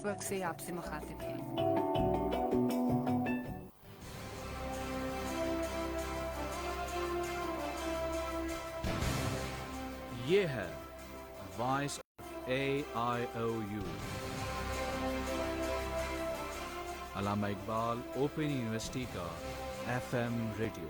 Work سے آپ سے مخاطب ہیں۔ یہ ہے وائس AIOU علامہ اقبال اوپن یونیورسٹی کا FM ریڈیو۔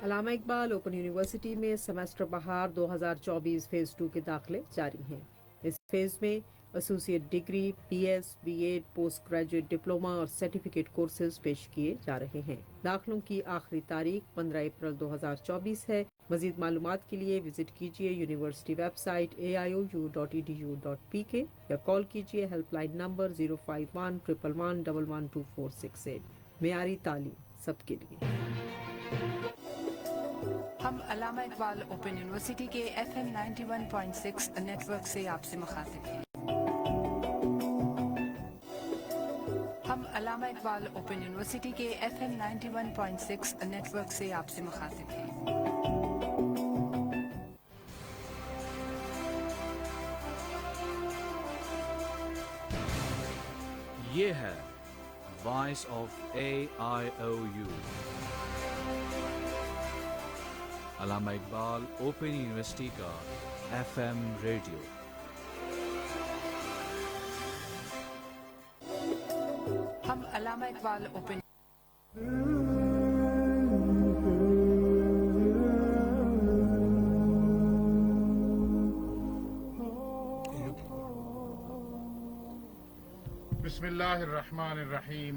علامہ اقبال اوپن یونیورسٹی میں سیمسٹر بہار 2024 فیز 2 کے داخلے جاری ہیں۔ اس فیز میں associate degree, BS، BEd، post graduate diploma اور سرٹیفکیٹ کورسز پیش کیے جا رہے ہیں۔ داخلوں کی آخری تاریخ 15 اپریل 2024 ہے۔ مزید معلومات کے لیے وزٹ کیجیے یونیورسٹی ویب سائٹ aiou.edu.pk یا کال کیجیے ہیلپ لائن نمبر 051 111 112468۔ معیاری تعلیم سب کے لیے۔ ہم علامہ اقبال اوپن یونیورسٹی کے FM 91.6 نیٹ ورک سے آپ سے مخاطب ہیں۔ ہم علامہ اقبال اوپن یونیورسٹی کے FM 91.6 نیٹ ورک سے آپ سے مخاطب ہیں۔ یہ ہے voice of AIOU Allama Iqbal open university کا FM ریڈیو۔ ہم علامہ اقبال اوپن بسم اللہ الرحمن الرحیم۔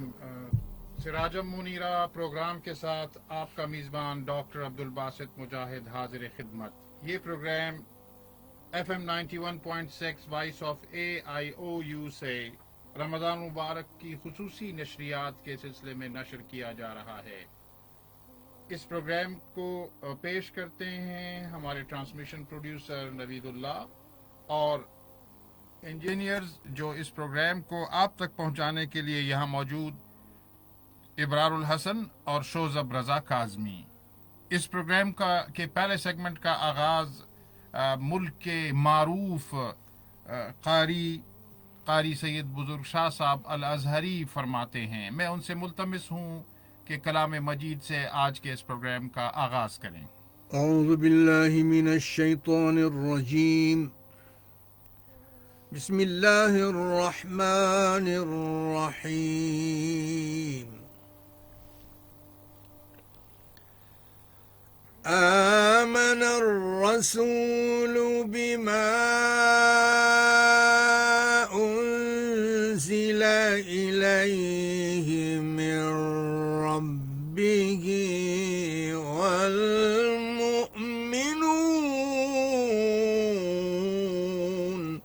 سراجم منیرہ پروگرام کے ساتھ آپ کا میزبان ڈاکٹر عبدالباسط مجاہد حاضر خدمت۔ یہ programme FM 91.6 voice of AIOU سے رمضان مبارک کی خصوصی نشریات کے سلسلے میں نشر کیا جا رہا ہے۔ اس پروگرام کو پیش کرتے ہیں ہمارے ٹرانسمیشن پروڈیوسر نوید اللہ اور انجینئرز جو اس پروگرام کو آپ تک پہنچانے کے لیے یہاں موجود ابرار الحسن اور شوزب رضا کاظمی۔ اس پروگرام کے پہلے سیگمنٹ کا آغاز ملک کے معروف قاری سید بزرگ شاہ صاحب الازہری فرماتے ہیں۔ میں ان سے ملتمس ہوں کہ کلام مجید سے آج کے اس پروگرام کا آغاز کریں۔ اعوذ باللہ من الشیطان الرجیم، بسم اللہ الرحمن الرحیم۔ آمن الرسول بما أنزل إليه من ربه والمؤمنون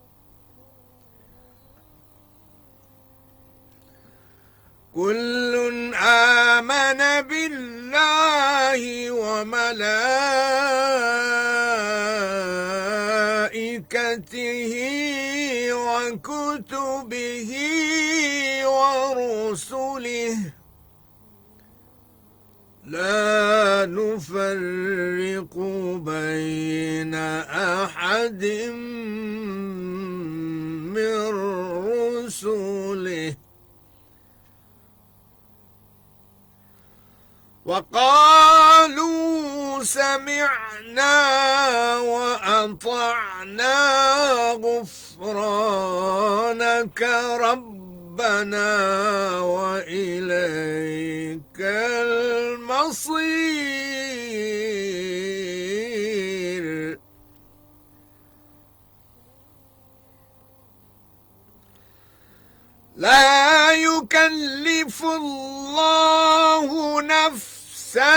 كل آمن بالله وملائكته وكتبه ورسله لا نفرق بين أحد من رسله وقالوا سمعنا وأطعنا غفرانك ربنا وإليك المصير۔ لا يكلف الله نفسا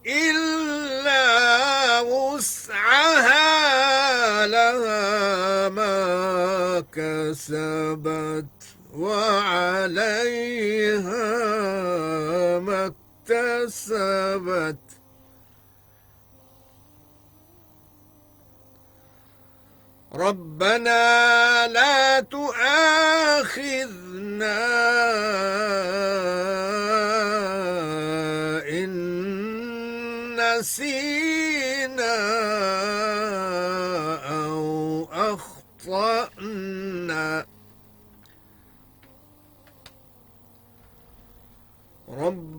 إلا وسعها، لها ما كسبت وعليها ما اكتسبت۔ ربنا لا تؤاخذنا إن نسينا أو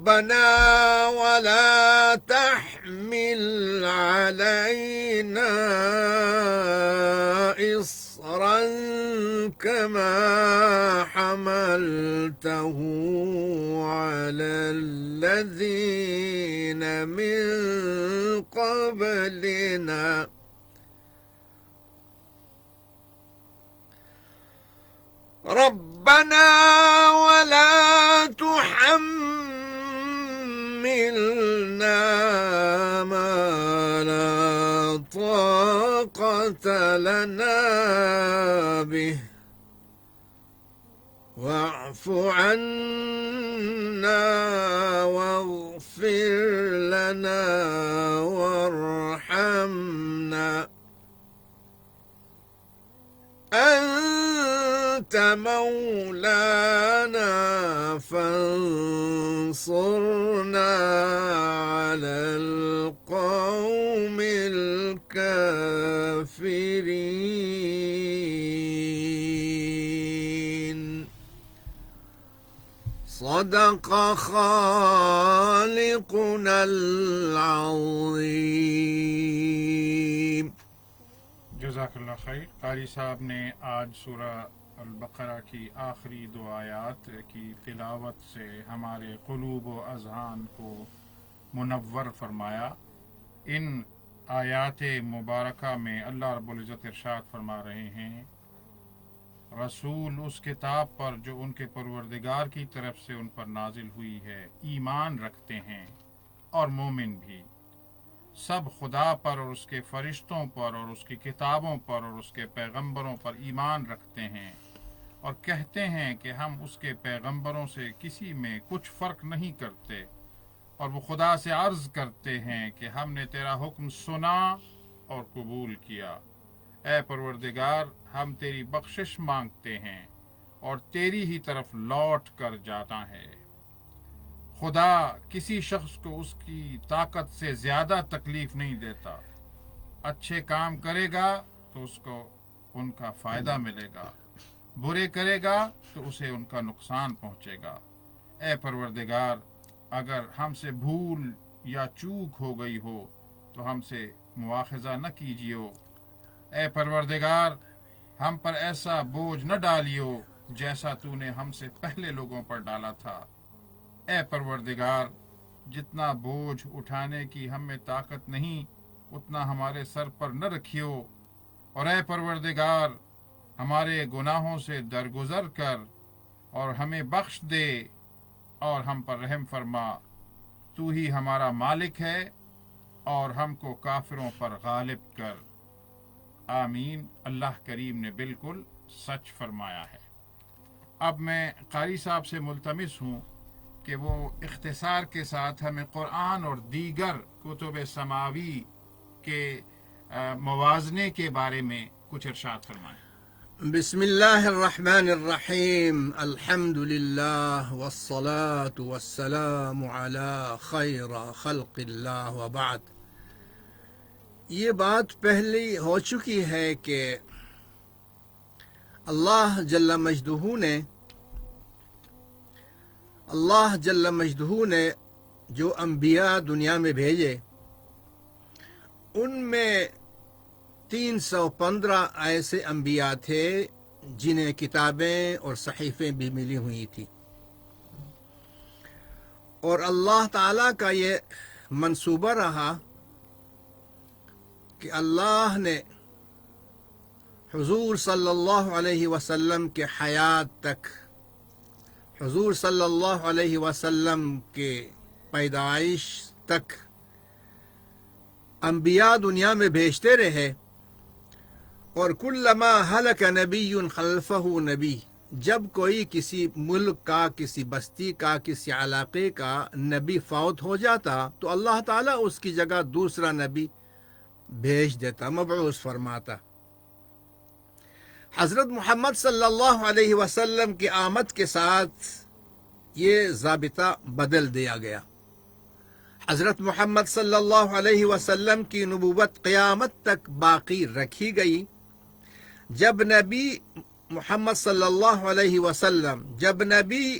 ربنا ولا تحمل علينا إصرا كما حملته على الذين من قبلنا ربنا ولا تحملنا ما لا طاقة لنا به واعف عنا واغفر لنا وارحمنا أنت مولانا فانصرنا على القوم الكافرين صدق خالقنا العظيم. جزاک اللہ خیر. قاری صاحب نے آج سورہ البقرہ کی آخری 2 آیات کی تلاوت سے ہمارے قلوب و اذہان کو منور فرمایا. ان آیات مبارکہ میں اللہ رب العزت ارشاد فرما رہے ہیں رسول اس کتاب پر جو ان کے پروردگار کی طرف سے ان پر نازل ہوئی ہے ایمان رکھتے ہیں، اور مومن بھی سب خدا پر اور اس کے فرشتوں پر اور اس کی کتابوں پر اور اس کے پیغمبروں پر ایمان رکھتے ہیں، اور کہتے ہیں کہ ہم اس کے پیغمبروں سے کسی میں کچھ فرق نہیں کرتے، اور وہ خدا سے عرض کرتے ہیں کہ ہم نے تیرا حکم سنا اور قبول کیا. اے پروردگار ہم تیری بخشش مانگتے ہیں اور تیری ہی طرف لوٹ کر جاتا ہے. خدا کسی شخص کو اس کی طاقت سے زیادہ تکلیف نہیں دیتا. اچھے کام کرے گا تو اس کو ان کا فائدہ ملے گا، برے کرے گا تو اسے ان کا نقصان پہنچے گا. اے پروردگار اگر ہم سے بھول یا چوک ہو گئی ہو تو ہم سے مواخذہ نہ کیجیو. اے پروردگار ہم پر ایسا بوجھ نہ ڈالیو جیسا تو نے ہم سے پہلے لوگوں پر ڈالا تھا. اے پروردگار جتنا بوجھ اٹھانے کی ہم میں طاقت نہیں اتنا ہمارے سر پر نہ رکھیو، اور اے پروردگار ہمارے گناہوں سے درگزر کر اور ہمیں بخش دے اور ہم پر رحم فرما. تو ہی ہمارا مالک ہے اور ہم کو کافروں پر غالب کر. آمین. اللہ کریم نے بالکل سچ فرمایا ہے. اب میں قاری صاحب سے ملتمس ہوں کہ وہ اختصار کے ساتھ ہمیں قرآن اور دیگر کتب سماوی کے موازنے کے بارے میں کچھ ارشاد فرمائیں. بسم اللہ الرحمن الرحیم. الحمد للہ والصلاة والسلام علی خیر خلق اللہ وبعد. یہ بات پہلے ہو چکی ہے کہ اللہ جل مجدہ نے جو انبیاء دنیا میں بھیجے ان میں 315 ایسے انبیاء تھے جنہیں کتابیں اور صحیفیں بھی ملی ہوئی تھی، اور اللہ تعالیٰ کا یہ منصوبہ رہا کہ اللہ نے حضور صلی اللہ علیہ وسلم کے حیات تک، حضور صلی اللہ علیہ وسلم کے پیدائش تک انبیاء دنیا میں بھیجتے رہے، اور کلما ہلک نبی خلفہ نبی، جب کوئی کسی ملک کا، کسی بستی کا، کسی علاقے کا نبی فوت ہو جاتا تو اللہ تعالیٰ اس کی جگہ دوسرا نبی بھیج دیتا، مبعوث فرماتا. حضرت محمد صلی اللہ علیہ وسلم کی آمد کے ساتھ یہ ضابطہ بدل دیا گیا. حضرت محمد صلی اللہ علیہ وسلم کی نبوت قیامت تک باقی رکھی گئی. جب نبی محمد صلی اللہ علیہ وسلم، جب نبی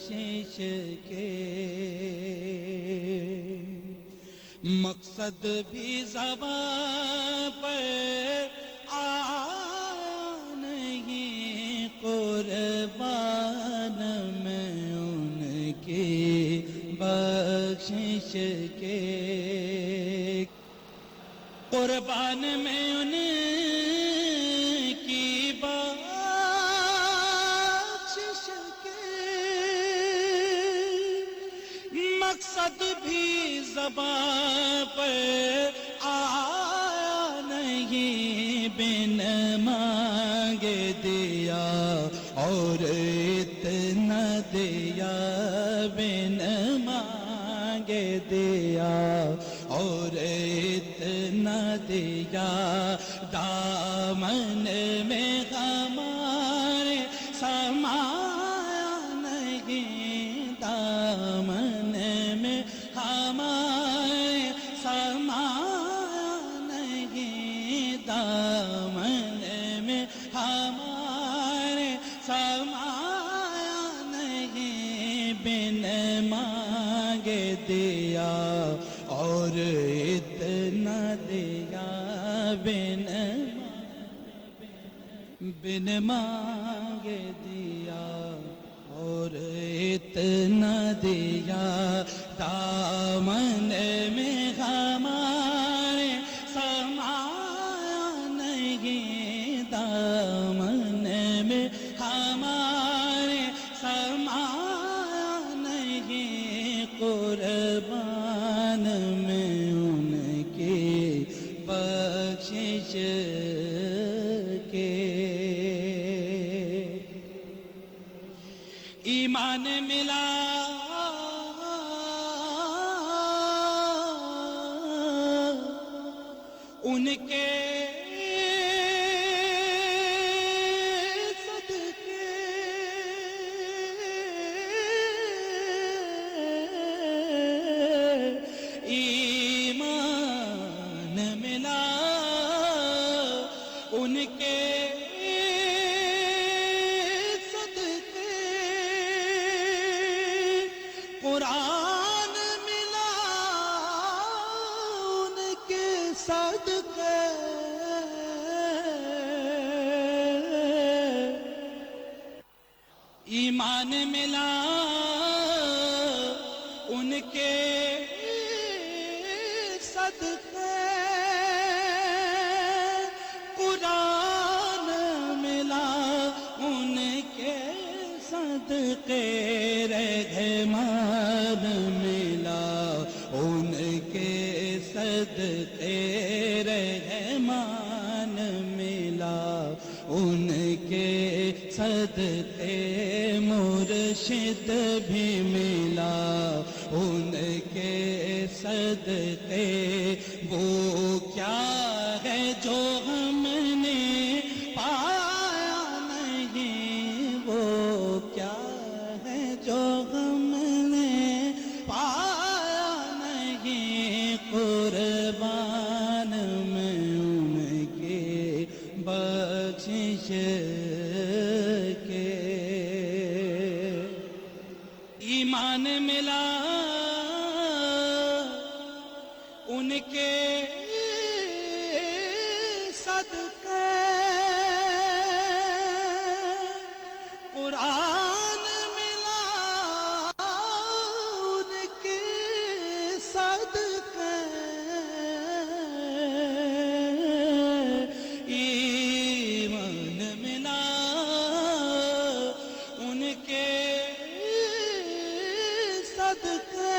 بخشش کے مقصد بھی زبان پر نہیں، قربان میں ان کی بخشش کے، قربان میں ان کی بخشش کے، مقصد بھی زبان پر آیا نہیں، بن مانگے دیا اور اتنا دیا، بن مانگے دیا اور اتنا دیا، دامن میں ہمارے سمایا نہیں، دامن میں ہمارے سمایا نہیں، دامن میں ہمارے سمایا نہیں، بن مانگے دیا اور اتنا دیا، بن مانگے دیا اور اتنا دیا، دامن میں ہمارے سمایا نہیں، دامن میں ہمارے سمایا نہیں، قربان میں ان کی بخشش کے، ایمان ملا ان کے صدقے، ایمان ملا ان کے صدقے، قرآن ملا ان کے صدقے، ایمان ملا ان کے صدقے، قرآن ملا ان کے صدقے، رحمان ملا ان کے صدقے، رحمان ملا ان کے صدقے، مرشد بھی ملا ان کے صدقے، وہ کیا ہے جو ہم نے پایا نہیں، وہ کیا ہے جو ہم نے پایا نہیں، قربان میں ان کے بخشش کے، ایمان ملا ان کے صدقے، قرآن ملا ان کے صدقے، ایمان ملا ان کے صدقے،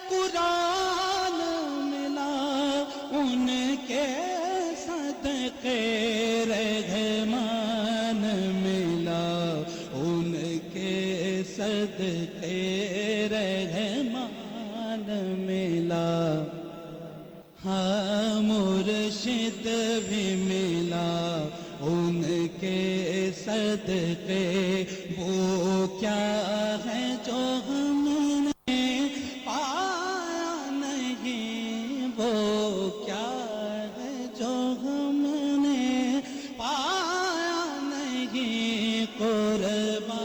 قرآن ملا ان کے صدقے، رحمان ملا ان کے صدقے، رحمان ملا، ہاں مرشد بھی ملا ان کے صدقے، وہ کیا ہے جو ہم نے پایا نہیں، وہ کیا ہے جو ہم نے پایا نہیں، قربان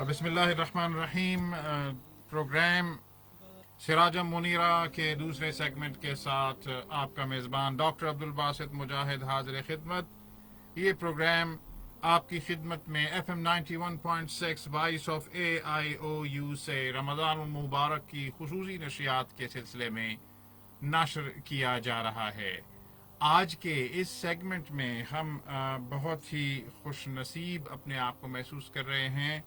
بسم اللہ الرحمن الرحیم. پروگرام سراجم منیرہ کے دوسرے سیگمنٹ کے ساتھ آپ کا میزبان ڈاکٹر عبدالباسط مجاہد حاضر خدمت. یہ پروگرام آپ کی خدمت میں FM 91.6 وائس آف AIOU سے رمضان المبارک کی خصوصی نشریات کے سلسلے میں نشر کیا جا رہا ہے. آج کے اس سیگمنٹ میں ہم بہت ہی خوش نصیب اپنے آپ کو محسوس کر رہے ہیں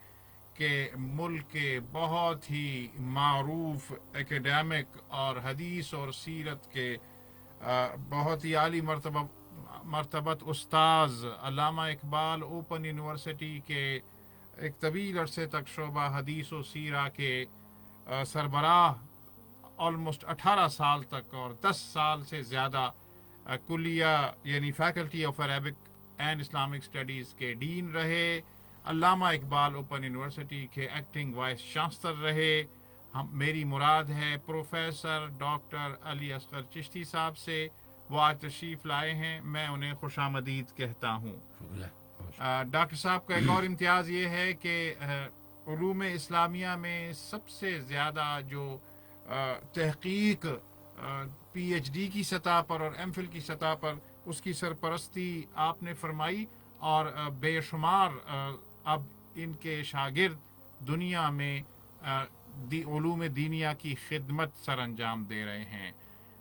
کہ ملک کے بہت ہی معروف اکیڈمک اور حدیث اور سیرت کے بہت ہی اعلی مرتبت استاذ علامہ اقبال اوپن یونیورسٹی کے ایک طویل عرصے تک شعبہ حدیث و سیرہ کے سربراہ آلموسٹ 18 سال تک اور 10 سال سے زیادہ کلیہ یعنی faculty of Arabic and Islamic studies کے ڈین رہے. علامہ اقبال اوپن یونیورسٹی کے ایکٹنگ وائس چانسلر رہے. میری مراد ہے پروفیسر ڈاکٹر علی اصغر چشتی صاحب سے. وہ آج تشریف لائے ہیں, میں انہیں خوش آمدید کہتا ہوں. ڈاکٹر صاحب کا ایک اور امتیاز یہ ہے کہ علوم اسلامیہ میں سب سے زیادہ جو تحقیق PhD کی سطح پر اور MPhil کی سطح پر اس کی سرپرستی آپ نے فرمائی, اور بے شمار اب ان کے شاگرد دنیا میں علوم دینیہ کی خدمت سر انجام دے رہے ہیں.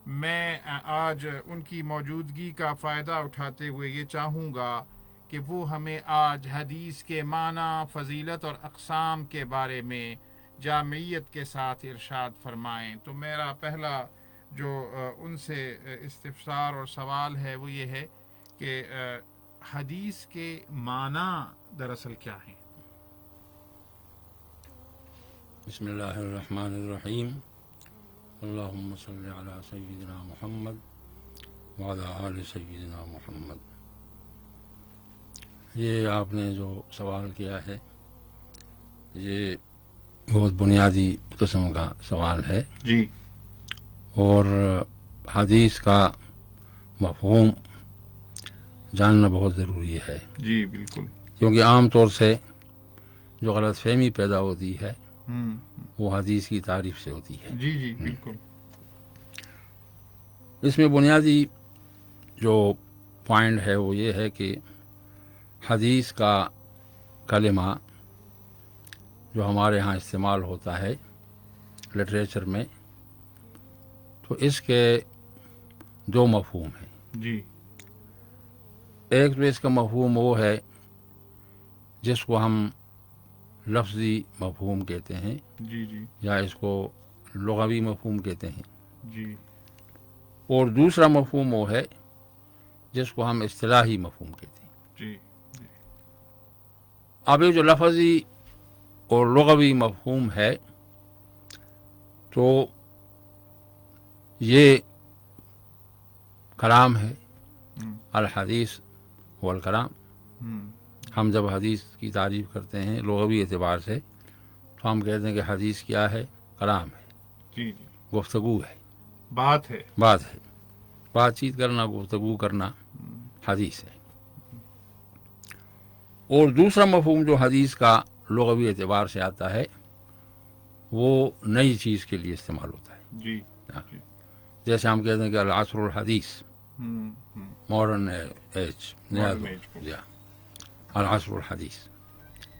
میں آج ان کی موجودگی کا فائدہ اٹھاتے ہوئے یہ چاہوں گا کہ وہ ہمیں آج حدیث کے معنی, فضیلت اور اقسام کے بارے میں جامعیت کے ساتھ ارشاد فرمائیں. تو میرا پہلا جو ان سے استفسار اور سوال ہے وہ یہ ہے کہ حدیث کے معنی دراصل کیا ہیں؟ بسم اللہ الرحمن الرحیم. اللہم صلی علی سیدنا محمد وعلی آل سیدنا محمد. یہ آپ نے جو سوال کیا ہے یہ بہت بنیادی قسم کا سوال ہے جی. اور حدیث کا مفہوم جاننا بہت ضروری ہے. جی بالکل. کیونکہ عام طور سے جو غلط فہمی پیدا ہوتی ہے وہ حدیث کی تعریف سے ہوتی ہے. جی جی بالکل. اس میں بنیادی جو پوائنٹ ہے وہ یہ ہے کہ حدیث کا کلمہ جو ہمارے ہاں استعمال ہوتا ہے لٹریچر میں, تو اس کے دو مفہوم ہیں. جی. ایک تو اس کا مفہوم وہ ہے جس کو ہم لفظی مفہوم کہتے ہیں, جی جی یا اس کو لغوی مفہوم کہتے ہیں. جی. اور دوسرا مفہوم وہ ہے جس کو ہم اصطلاحی مفہوم کہتے ہیں. جی. اب یہ جو لفظی اور لغوی مفہوم ہے تو یہ کلام ہے. الحدیث والکلام. ہم جب حدیث کی تعریف کرتے ہیں لغوی اعتبار سے تو ہم کہتے ہیں کہ حدیث کیا ہے؟ کلام ہے. جی جی. گفتگو ہے, بات ہے. بات ہے. بات چیت کرنا, گفتگو کرنا حدیث ہے. اور دوسرا مفہوم جو حدیث کا لغوی اعتبار سے آتا ہے وہ نئی چیز کے لیے استعمال ہوتا ہے. جی. جیسے ہم کہتے ہیں کہ العصر الحدیث, ماڈرن ایج, نیا دور, یا العصر الحدیث,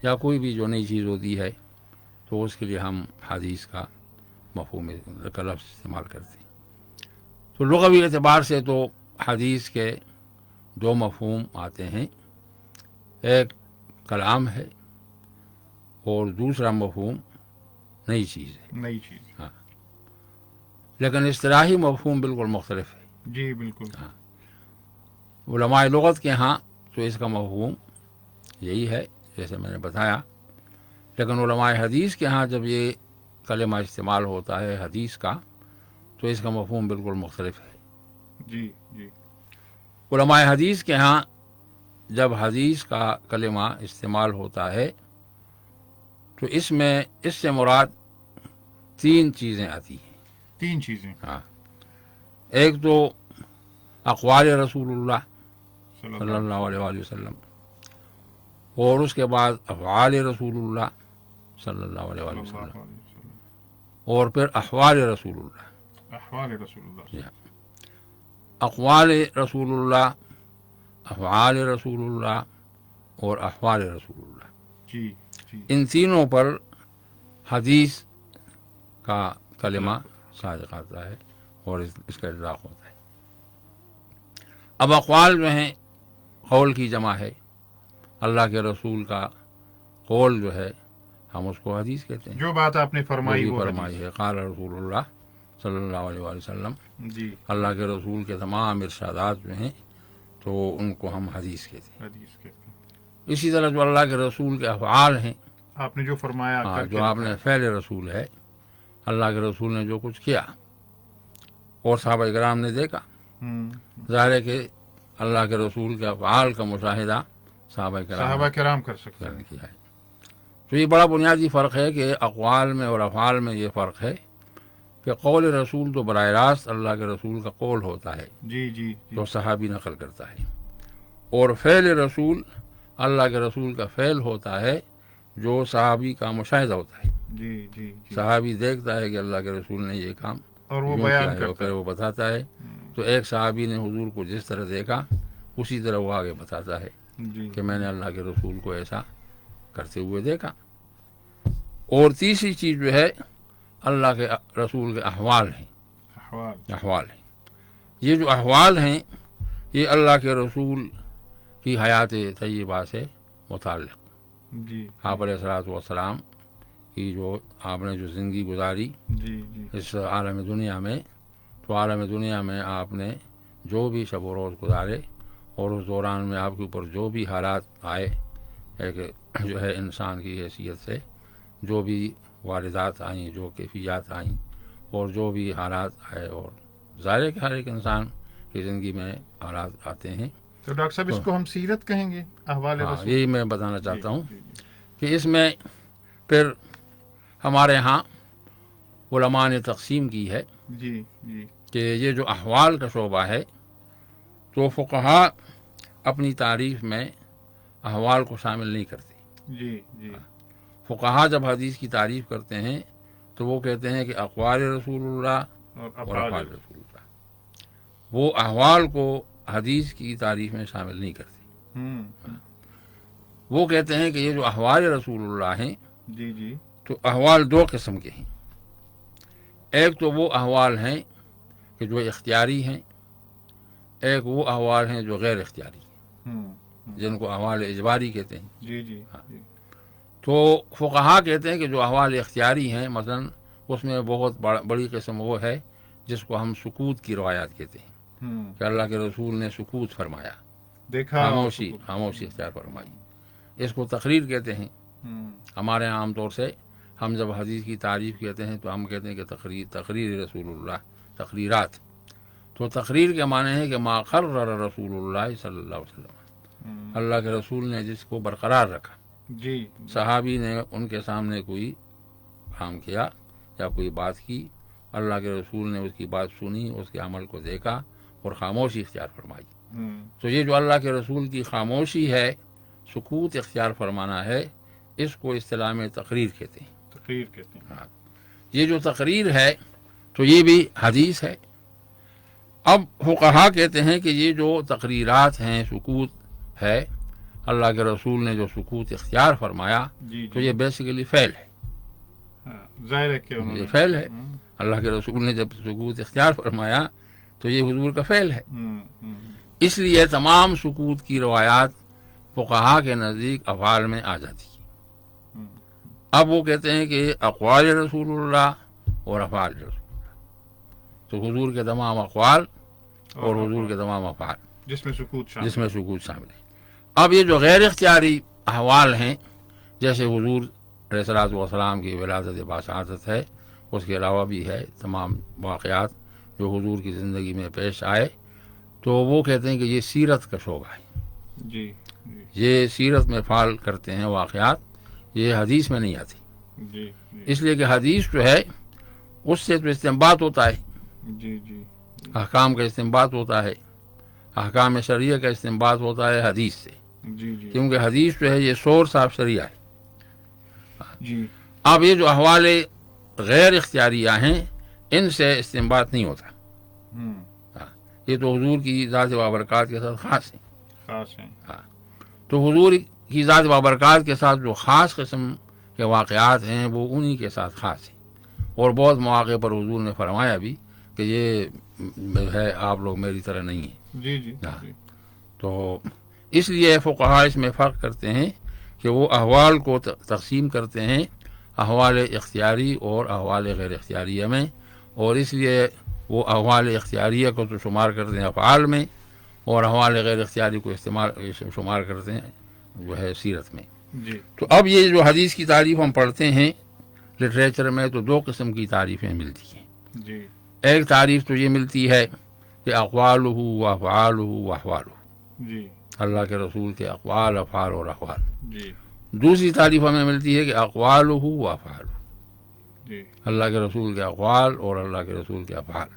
یا کوئی بھی جو نئی چیز ہوتی ہے تو اس کے لیے ہم حدیث کا مفہوم کا لفظ استعمال کرتے ہیں. تو لغوی اعتبار سے تو حدیث کے دو مفہوم آتے ہیں, ایک کلام ہے اور دوسرا مفہوم نئی چیز ہے. نئی چیز. ہاں. لیکن اصطلاحی مفہوم بالکل مختلف ہے. جی بالکل. علماء لغت کے ہاں تو اس کا مفہوم یہی ہے جیسے میں نے بتایا, لیکن علماء حدیث کے ہاں جب یہ کلمہ استعمال ہوتا ہے حدیث کا تو اس کا مفہوم بالکل مختلف ہے. جی جی. علماء حدیث کے ہاں جب حدیث کا کلمہ استعمال ہوتا ہے تو اس میں اس سے مراد تین چیزیں آتی ہیں. تین چیزیں. ہاں. ایک تو اقوال رسول اللہ صلی اللہ علیہ وسلم, اور اس کے بعد افعال رسول اللہ صلی اللہ علیہ وآلہ وسلم، اور پھر احوال رسول اللہ، احوال رسول اللہ، جی ہاں، اقوال رسول اللہ، افعال رسول اللہ اور احوال رسول اللہ، جی جی، ان تینوں پر حدیث کا کلمہ صادق آتا ہے اور اس کا اطلاق ہوتا ہے۔ اب اقوال جو ہیں قول کی جمع ہے، اللہ کے رسول کا قول جو ہے ہم اس کو حدیث کہتے ہیں، جو بات آپ نے فرمائی وہ فرمائی ہے، قال رسول اللہ صلی اللہ علیہ وآلہ وسلم، جی، اللہ کے رسول کے تمام ارشادات جو ہیں تو ان کو ہم حدیث کہتے ہیں۔ حدیث کہتے ہیں۔ اسی طرح جو اللہ کے رسول کے افعال ہیں، آپ نے جو فرمایا کر جو کے آپ نے فعل رسول ہے، اللہ کے رسول نے جو کچھ کیا اور صحابہ کرام نے دیکھا، ظاہر ہے کہ اللہ کے رسول کے افعال کا مشاہدہ صحابہ کرام کر سکتے ہیں۔ نے کیا ہے۔ تو یہ بڑا بنیادی فرق ہے کہ اقوال میں اور افعال میں یہ فرق ہے کہ قول رسول تو براہ راست اللہ کے رسول کا قول ہوتا ہے جی جی جو صحابی نقل کرتا ہے، اور فعل رسول اللہ کے رسول کا فعل ہوتا ہے جو صحابی کا مشاہدہ ہوتا ہے۔ جی جی جی، صحابی دیکھتا ہے کہ اللہ کے رسول نے یہ کام اور وہ یوں بیان کیا ہے، اور کرتا پھر ہے۔ وہ بتاتا ہے۔ تو ایک صحابی نے حضور کو جس طرح دیکھا اسی طرح وہ آگے بتاتا ہے جی کہ میں نے اللہ کے رسول کو ایسا کرتے ہوئے دیکھا۔ اور تیسری چیز جو ہے اللہ کے رسول کے احوال ہیں، احوال ہیں۔ یہ جو احوال ہیں یہ اللہ کے رسول کی حیات طیبہ سے متعلق، جی آپ علیہ الصلوۃ والسلام کی جو آپ نے جو زندگی گزاری جی جی، اس عالم دنیا میں، تو عالم دنیا میں آپ نے جو بھی شب و روز گزارے اور اس دوران میں آپ کے اوپر جو بھی حالات آئے، ایک جو ہے انسان کی حیثیت سے جو بھی واردات آئیں، جو کیفیات آئیں اور جو بھی حالات آئے، اور ظاہر ہے کہ ہر ایک انسان کی زندگی میں حالات آتے ہیں۔ تو ڈاکٹر صاحب اس کو ہم سیرت کہیں گے، احوال رسول؟ یہی میں بتانا چاہتا ہوں جی، جی، کہ اس میں پھر ہمارے ہاں علماء نے تقسیم کی ہے جی جی، کہ یہ جو احوال کا شعبہ ہے تو فقہا اپنی تعریف میں احوال کو شامل نہیں کرتے۔ جی جی، فقہا جب حدیث کی تعریف کرتے ہیں تو وہ کہتے ہیں کہ اقوال رسول اللہ اور اور افعال رسول اللہ، وہ احوال کو حدیث کی تعریف میں شامل نہیں کرتے۔ وہ کہتے ہیں کہ یہ جو احوال رسول اللہ ہیں جی جی، تو احوال دو قسم کے ہیں۔ ایک تو وہ احوال ہیں کہ جو اختیاری ہیں، ایک وہ احوال ہیں جو غیر اختیاری ہیں، جن کو احوال اجباری کہتے ہیں۔ جی جی، تو فقہا کہتے ہیں کہ جو احوال اختیاری ہیں، مثلا اس میں بہت بڑی قسم وہ ہے جس کو ہم سکوت کی روایات کہتے ہیں، کہ اللہ کے رسول نے سکوت فرمایا، دیکھا، خاموشی اختیار فرمائی، اس کو تقریر کہتے ہیں۔ ہمارے یہاں عام طور سے ہم جب حدیث کی تعریف کہتے ہیں تو ہم کہتے ہیں کہ تقریر رسول اللہ، تقریرات۔ تو تقریر کے معنی ہے کہ ما قرر رسول اللہ صلی اللہ علیہ وسلم، اللہ کے رسول نے جس کو برقرار رکھا، جی، صحابی نے ان کے سامنے کوئی کام کیا یا کوئی بات کی، اللہ کے رسول نے اس کی بات سنی، اس کے عمل کو دیکھا اور خاموشی اختیار فرمائی۔ تو یہ جو اللہ کے رسول کی خاموشی ہے، سکوت اختیار فرمانا ہے، اس کو اصطلاح میں تقریر کہتے ہیں۔ تقریر کہتے ہیں۔ یہ جو تقریر ہے تو یہ بھی حدیث ہے۔ اب فقہا کہتے ہیں کہ یہ جو تقریرات ہیں، سکوت ہے، اللہ کے رسول نے جو سکوت اختیار فرمایا جی تو یہ بیسیکلی فعل ہے، ظاہر ہے کہ انہوں یہ نے فعل ہے۔ اللہ کے رسول نے جب سکوت اختیار فرمایا تو یہ حضور کا فعل ہے۔ اس لیے تمام سکوت کی روایات فقہا کے نزدیک افعال میں آ جاتی ہیں۔ اب وہ کہتے ہیں کہ اقوال رسول اللہ اور افعال رسول اللہ، تو حضور کے تمام اقوال اور حضور کے تمام افعال جس میں سکوت شامل، جس میں سکوت شامل ہے۔ اب یہ جو غیر اختیاری احوال ہیں، جیسے حضور علیہ الصلوۃ والسلام کی ولادت باشہادت ہے، اس کے علاوہ بھی ہے تمام واقعات جو حضور کی زندگی میں پیش آئے، تو وہ کہتے ہیں کہ یہ سیرت کا شعبہ ہے، جی جی یہ سیرت میں فعال کرتے ہیں واقعات، یہ حدیث میں نہیں آتی۔ جی اس لیے کہ حدیث جو ہے اس سے تو استنباط ہوتا ہے، جی جی، احکام کا استنباط ہوتا ہے، احکام شرعیہ کا استنباط ہوتا ہے حدیث سے، جی جی کیونکہ حدیث جو ہے یہ سورس آف شریعہ ہے۔ جی، اب یہ جو احوال غیر اختیاریہ ہیں ان سے استنباط نہیں ہوتا. یہ تو حضور کی ذات بابرکات کے ساتھ خاص ہیں. تو حضور کی ذات بابرکات کے ساتھ جو خاص قسم کے واقعات ہیں وہ انہی کے ساتھ خاص ہیں. اور بہت مواقع پر حضور نے فرمایا بھی کہ یہ ہے آپ لوگ میری طرح نہیں ہیں. جی جی. تو اس لیے فقہاء اس میں فرق کرتے ہیں کہ وہ احوال کو تقسیم کرتے ہیں احوال اختیاری اور احوال غیر اختیاریہ میں، اور اس لیے وہ احوال اختیاریہ کو تو شمار کرتے ہیں افعال میں، اور احوال غیر اختیاری کو شمار کرتے ہیں جو ہے سیرت میں. جی. تو اب یہ جو حدیث کی تعریف ہم پڑھتے ہیں لٹریچر میں تو دو قسم کی تعریفیں ملتی ہیں. جی. ایک تعریف تو یہ ملتی ہے کہ اقوالہ و افعالہ و احوالہ، جی. اللہ کے رسول کے اقوال، افعال اور احوال. جی. دوسری تعریف ہمیں ملتی ہے کہ اقوالہ و افعالہ، جی. اللہ کے رسول کے اقوال اور اللہ کے رسول کے افعال.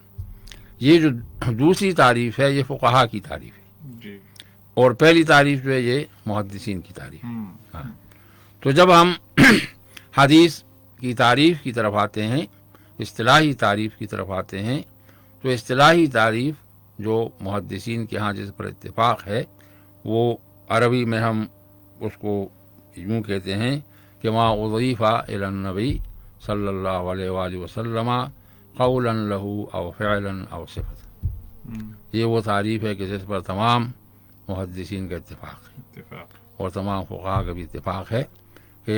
یہ جو دوسری تعریف ہے یہ فقہا کی تعریف ہے، جی. اور پہلی تعریف جو ہے یہ محدثین کی تعریف ہے. ہاں. تو جب ہم حدیث کی تعریف کی طرف آتے ہیں، اصطلاحی تعریف کی طرف آتے ہیں، تو اصطلاحی تعریف جو محدثین کے ہاں جس پر اتفاق ہے وہ عربی میں ہم اس کو یوں کہتے ہیں کہ ما اضیف الی النبی صلی اللہ علیہ وآلہ وسلم قولا له او فعلا او صفت. یہ وہ تعریف ہے کہ جس پر تمام محدثین کا اتفاق ہے اور تمام فقہا کا بھی اتفاق ہے کہ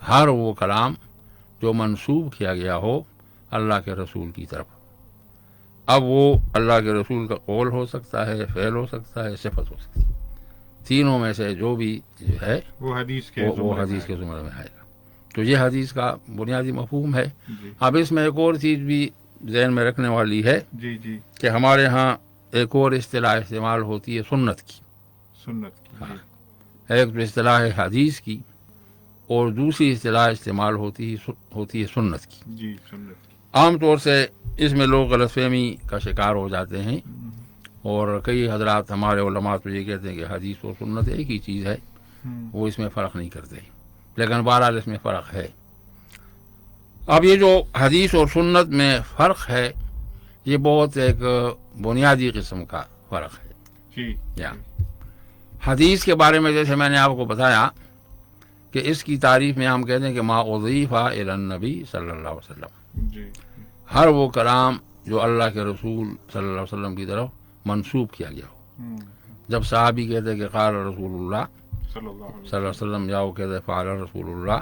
ہر وہ کلام جو منسوب کیا گیا ہو اللہ کے رسول کی طرف، اب وہ اللہ کے رسول کا قول ہو سکتا ہے، فعل ہو سکتا ہے، صفت ہو سکتی ہے، تینوں میں سے جو بھی جو ہے وہ حدیث کے زمرے میں آئے گا. تو یہ حدیث کا بنیادی مفہوم ہے. جی. اب اس میں ایک اور چیز بھی ذہن میں رکھنے والی ہے جی. جی. کہ ہمارے ہاں ایک اور اصطلاح استعمال ہوتی ہے سنت کی. سنت. ایک تو اصطلاح ہے حدیث کی اور دوسری اصطلاح استعمال ہوتی ہے سنت کی. جی. سنت. عام طور سے اس میں لوگ غلط فہمی کا شکار ہو جاتے ہیں، اور کئی حضرات ہمارے علماء تو یہ کہتے ہیں کہ حدیث اور سنت ایک ہی چیز ہے، وہ اس میں فرق نہیں کرتے، لیکن بہرحال اس میں فرق ہے. اب یہ جو حدیث اور سنت میں فرق ہے یہ بہت ایک بنیادی قسم کا فرق ہے. جی. حدیث کے بارے میں جیسے میں نے آپ کو بتایا کہ اس کی تعریف میں ہم کہتے ہیں کہ ما اضیف الی النبی صلی اللہ علیہ وسلم، جی. ہر وہ کلام جو اللہ کے رسول صلی اللہ علیہ وسلم کی طرف منسوب کیا گیا ہو. جب صحابی کہتے ہیں کہ قال رسول اللہ صلی اللہ علیہ صلی اللہ علیہ وسلم، یا وہ کہتے ہیں فعل رسول اللہ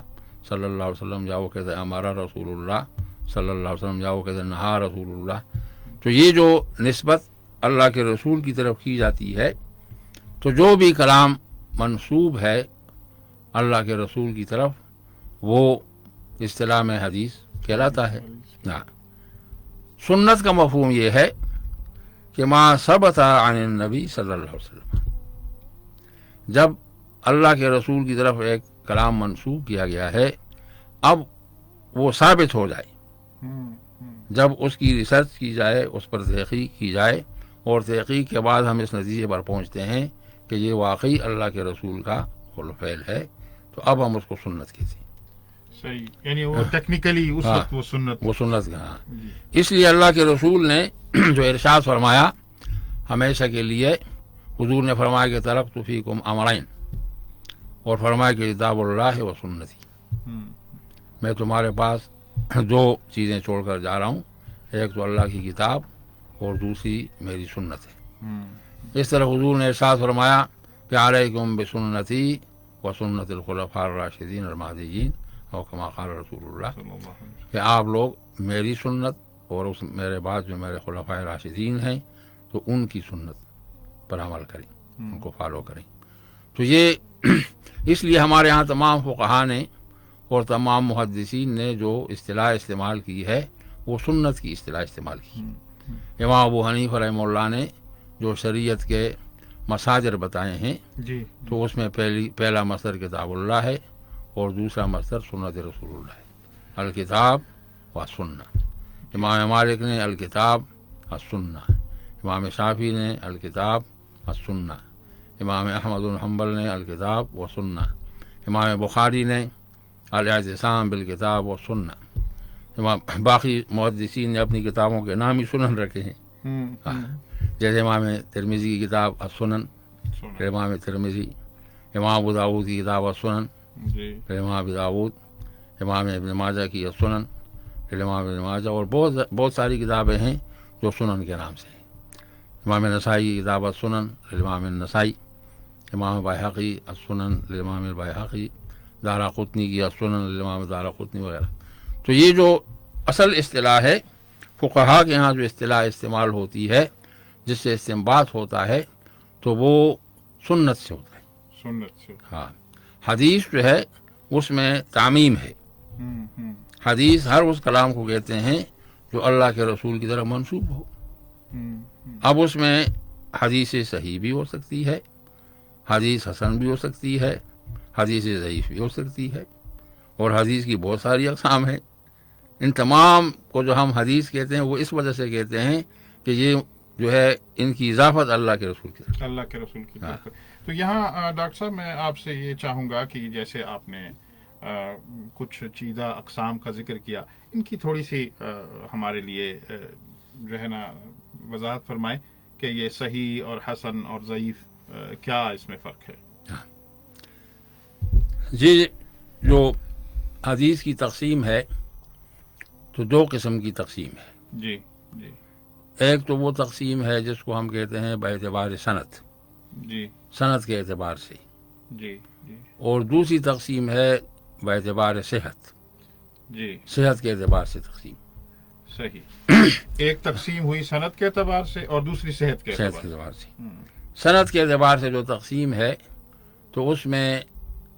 صلی اللہ علیہ وسلم، یا وہ کہتے ہیں امر رسول اللہ صلی اللہ علیہ وسلم، یا وہ کہتے ہیں نہا رسول اللہ. تو یہ جو نسبت اللہ کے رسول کی طرف کی جاتی ہے، تو جو بھی کلام منسوب ہے اللہ کے رسول کی طرف وہ اصطلاح میں حدیث کہلاتا ہے. سنت کا مفہوم یہ ہے کہ ما ثبت عن النبی صلی اللہ علیہ وسلم، جب اللہ کے رسول کی طرف ایک کلام منسوب کیا گیا ہے اب وہ ثابت ہو جائے، جب اس کی ریسرچ کی جائے، اس پر تحقیق کی جائے، اور تحقیق کے بعد ہم اس نتیجے پر پہنچتے ہیں کہ یہ واقعی اللہ کے رسول کا قول و فعل ہے، تو اب ہم اس کو سنت کہتے ہیں. صحیح. یعنی وہ ٹیکنیکلی اس وقت وہ سنت کا. اس لیے اللہ کے رسول نے جو ارشاد فرمایا ہمیشہ کے لیے، حضور نے فرمایا کہ ترکت فیکم امرین، اور فرمایا کہ کتاب اللہ و سنتی، میں تمہارے پاس دو چیزیں چھوڑ کر جا رہا ہوں، ایک تو اللہ کی کتاب اور دوسری میری سنت ہے. اس طرح حضور نے ارشاد فرمایا کہ علیکم بسنتی و سنت الخلفاء الراشدین المہدیین، اور کما قال رسول اللہ، کہ آپ لوگ میری سنت اور اس میرے بعد جو میرے خلفاء راشدین ہیں تو ان کی سنت پر عمل کریں، ان کو فالو کریں. تو یہ اس لیے ہمارے ہاں تمام فقہا نے اور تمام محدثین نے جو اصطلاح استعمال کی ہے وہ سنت کی اصطلاح استعمال کی. امام ابو حنیفہ رحمہ اللہ نے جو شریعت کے مساجر بتائے ہیں جی، تو اس میں پہلا مصدر کتاب اللہ ہے اور دوسرا مصدر سنت رسول اللہ ہے، الکتاب و سنہ. امام مالک نے الکتاب السنہ، امام شافعی نے الکتاب السنہ، امام احمد بن حنبل نے الکتاب و سنہ، امام بخاری نے الاعتصام بالکتاب و سنہ. باقی محدثین نے اپنی کتابوں کے نام ہی سنن رکھے ہیں. جیسے امام ترمذی کی کتاب السنن، پھر امام ترمذی، امام ابو داؤد کی کتاب السنن، پھر امام ابو داؤد، امام ابن ماجہ کی السنن، پھر امام ابن ماجہ، اور بہت ساری کتابیں ہیں جو سنن کے نام سے ہیں. امام نسائی کی کتاب السنن للامام النسائی، امام بایہقی السنن للامام البیہقی، دارقطنی کی السنن للامام دارقطنی وغیرہ. تو یہ جو اصل اصطلاح ہے، فقہا کے ہاں جو اصطلاح استعمال ہوتی ہے جس سے استنباط ہوتا ہے تو وہ سنت سے ہوتا ہے. سنت سے. ہاں، حدیث جو ہے اس میں تعمیم ہے. حدیث ہر اس کلام کو کہتے ہیں جو اللہ کے رسول کی طرف منسوب ہو. اب اس میں حدیث صحیح بھی ہو سکتی ہے، حدیث حسن بھی ہو سکتی ہے، حدیث ضعیف بھی ہو سکتی ہے، اور حدیث کی بہت ساری اقسام ہیں. ان تمام کو جو ہم حدیث کہتے ہیں وہ اس وجہ سے کہتے ہیں کہ یہ جو ہے ان کی اضافت اللہ کے رسول کی طرف. اللہ کے رسول کی طرف. تو یہاں ڈاکٹر صاحب میں آپ سے یہ چاہوں گا کہ جیسے آپ نے کچھ چیدہ اقسام کا ذکر کیا، ان کی تھوڑی سی ہمارے لیے جو ہے نا وضاحت فرمائیں کہ یہ صحیح اور حسن اور ضعیف کیا اس میں فرق ہے. جی، جو حدیث کی تقسیم ہے تو دو قسم کی تقسیم ہے. جی جی. ایک تو وہ تقسیم ہے جس کو ہم کہتے ہیں باعتبار صنعت، جی. صنعت کے اعتبار سے. جی جی. اور دوسری تقسیم ہے باعتبار صحت، جی. صحت کے اعتبار سے تقسیم. صحیح. ایک تقسیم ہوئی صنعت کے اعتبار سے اور دوسری صحت کے اعتبار سے. صنعت کے اعتبار سے جو تقسیم ہے تو اس میں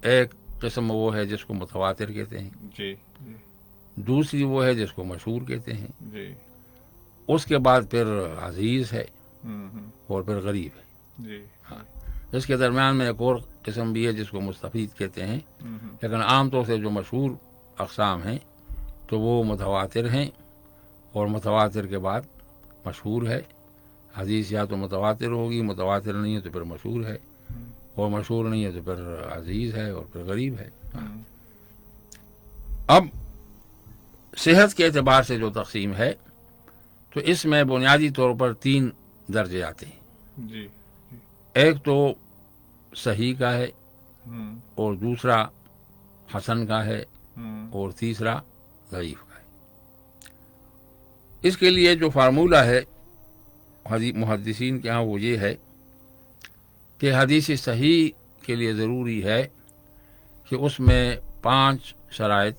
ایک قسم وہ ہے جس کو متواتر کہتے ہیں. جی. دوسری وہ ہے جس کو مشہور کہتے ہیں. جی. اس کے بعد پھر عزیز ہے اور پھر غریب ہے. جی. ہاں، اس کے درمیان میں ایک اور قسم بھی ہے جس کو مستفید کہتے ہیں، لیکن عام طور سے جو مشہور اقسام ہیں تو وہ متواتر ہیں، اور متواتر کے بعد مشہور ہے. حدیث یا تو متواتر ہوگی، متواتر نہیں ہے تو پھر مشہور ہے، اور مشہور نہیں ہے تو پھر عزیز ہے، اور پھر غریب ہے. اب صحت کے اعتبار سے جو تقسیم ہے تو اس میں بنیادی طور پر 3 درجے آتے ہیں. جی. ایک تو صحیح کا ہے، اور دوسرا حسن کا ہے، اور تیسرا ضعیف کا ہے. اس کے لیے جو فارمولہ ہے محدثین کے ہاں وہ یہ ہے کہ حدیث صحیح کے لیے ضروری ہے کہ اس میں 5 شرائط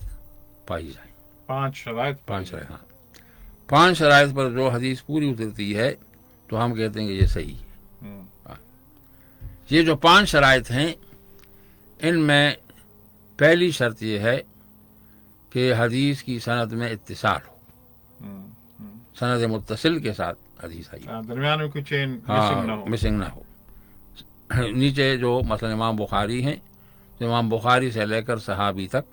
پائی جائیں. 5 شرائط. ہاں، 5 شرائط پر جو حدیث پوری اترتی ہے تو ہم کہتے ہیں کہ یہ صحیح ہے. یہ جو 5 شرائط ہیں ان میں پہلی شرط یہ ہے کہ حدیث کی سند میں اتصال ہو، سند متصل کے ساتھ حدیث آئی، درمیان میں کوئی چین مسنگ نہ ہو. نیچے جو مثلا امام بخاری ہیں تو امام بخاری سے لے کر صحابی تک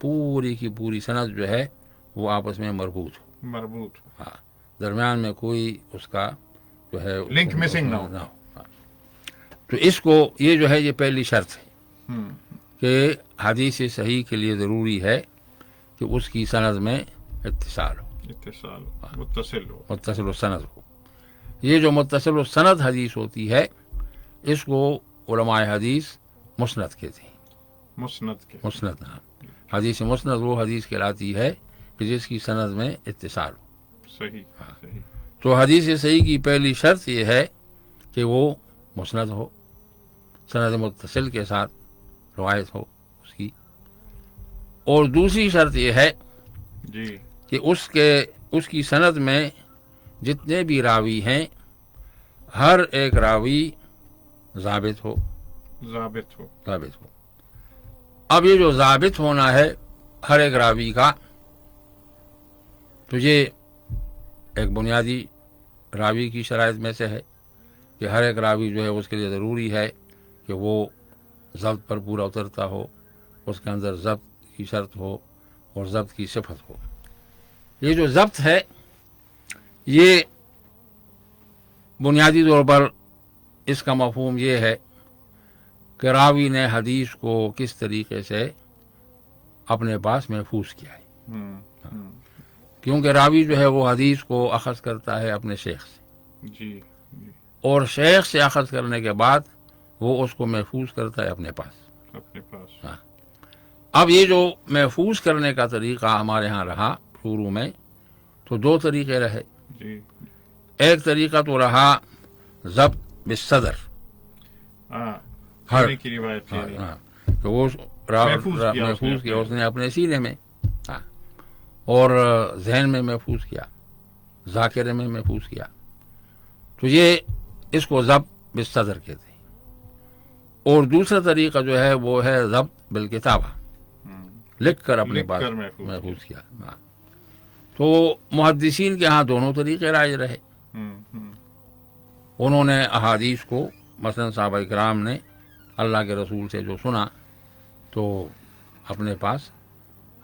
پوری کی پوری سند جو ہے وہ آپس میں مربوط ہو. ہاں، درمیان میں کوئی اس کا جو ہے لنک مسنگ نہ ہو. تو اس کو یہ جو ہے یہ پہلی شرط ہے کہ حدیث صحیح کے لیے ضروری ہے کہ اس کی سند میں اتصال ہو، متصل السند ہو. یہ جو متصل السند حدیث ہوتی ہے اس کو علماء حدیث مسند کہتے ہیں. مسند. ہاں، حدیث مسند وہ حدیث کہلاتی ہے کہ جس کی سند میں اتصال ہو. صحیح. تو حدیث صحیح کی پہلی شرط یہ ہے کہ وہ مسند ہو، سند متصل کے ساتھ روایت ہو اس کی. اور دوسری شرط یہ ہے جی کہ اس کی سند میں جتنے بھی راوی ہیں ہر ایک راوی ضابط ہو. اب یہ جو ضابط ہونا ہے ہر ایک راوی کا، تو یہ ایک بنیادی راوی کی شرائط میں سے ہے کہ ہر ایک راوی جو ہے اس کے لیے ضروری ہے کہ وہ ضبط پر پورا اترتا ہو، اس کے اندر ضبط کی شرط ہو اور ضبط کی صفت ہو. یہ جو ضبط ہے یہ بنیادی طور پر اس کا مفہوم یہ ہے کہ راوی نے حدیث کو کس طریقے سے اپنے پاس محفوظ کیا ہے، کیونکہ راوی جو ہے وہ حدیث کو اخذ کرتا ہے اپنے شیخ سے، جی اور شیخ سے اخذ کرنے کے بعد وہ اس کو محفوظ کرتا ہے اپنے پاس۔ اپنے پاس۔ ہاں، اب یہ جو محفوظ کرنے کا طریقہ ہمارے ہاں رہا شروع میں، تو دو طریقے رہے۔ جی ایک طریقہ تو رہا ضبط بالصدر، ہاں، ہر سینے کی روایت سے ہاں، تو وہ محفوظ کیا اس نے اپنے سینے میں، ہاں، اور ذہن میں محفوظ کیا، ذاکرے میں محفوظ کیا، تو یہ اس کو ضبط بالصدر کہتے ہیں۔ اور دوسرا طریقہ جو ہے وہ ہے ضبط بالکتابہ، لکھ کر اپنے پاس محفوظ کیا۔ ہاں، تو محدثین کے ہاں دونوں طریقے رائج رہے۔ انہوں نے احادیث کو مثلا صحابہ کرام نے اللہ کے رسول سے جو سنا تو اپنے پاس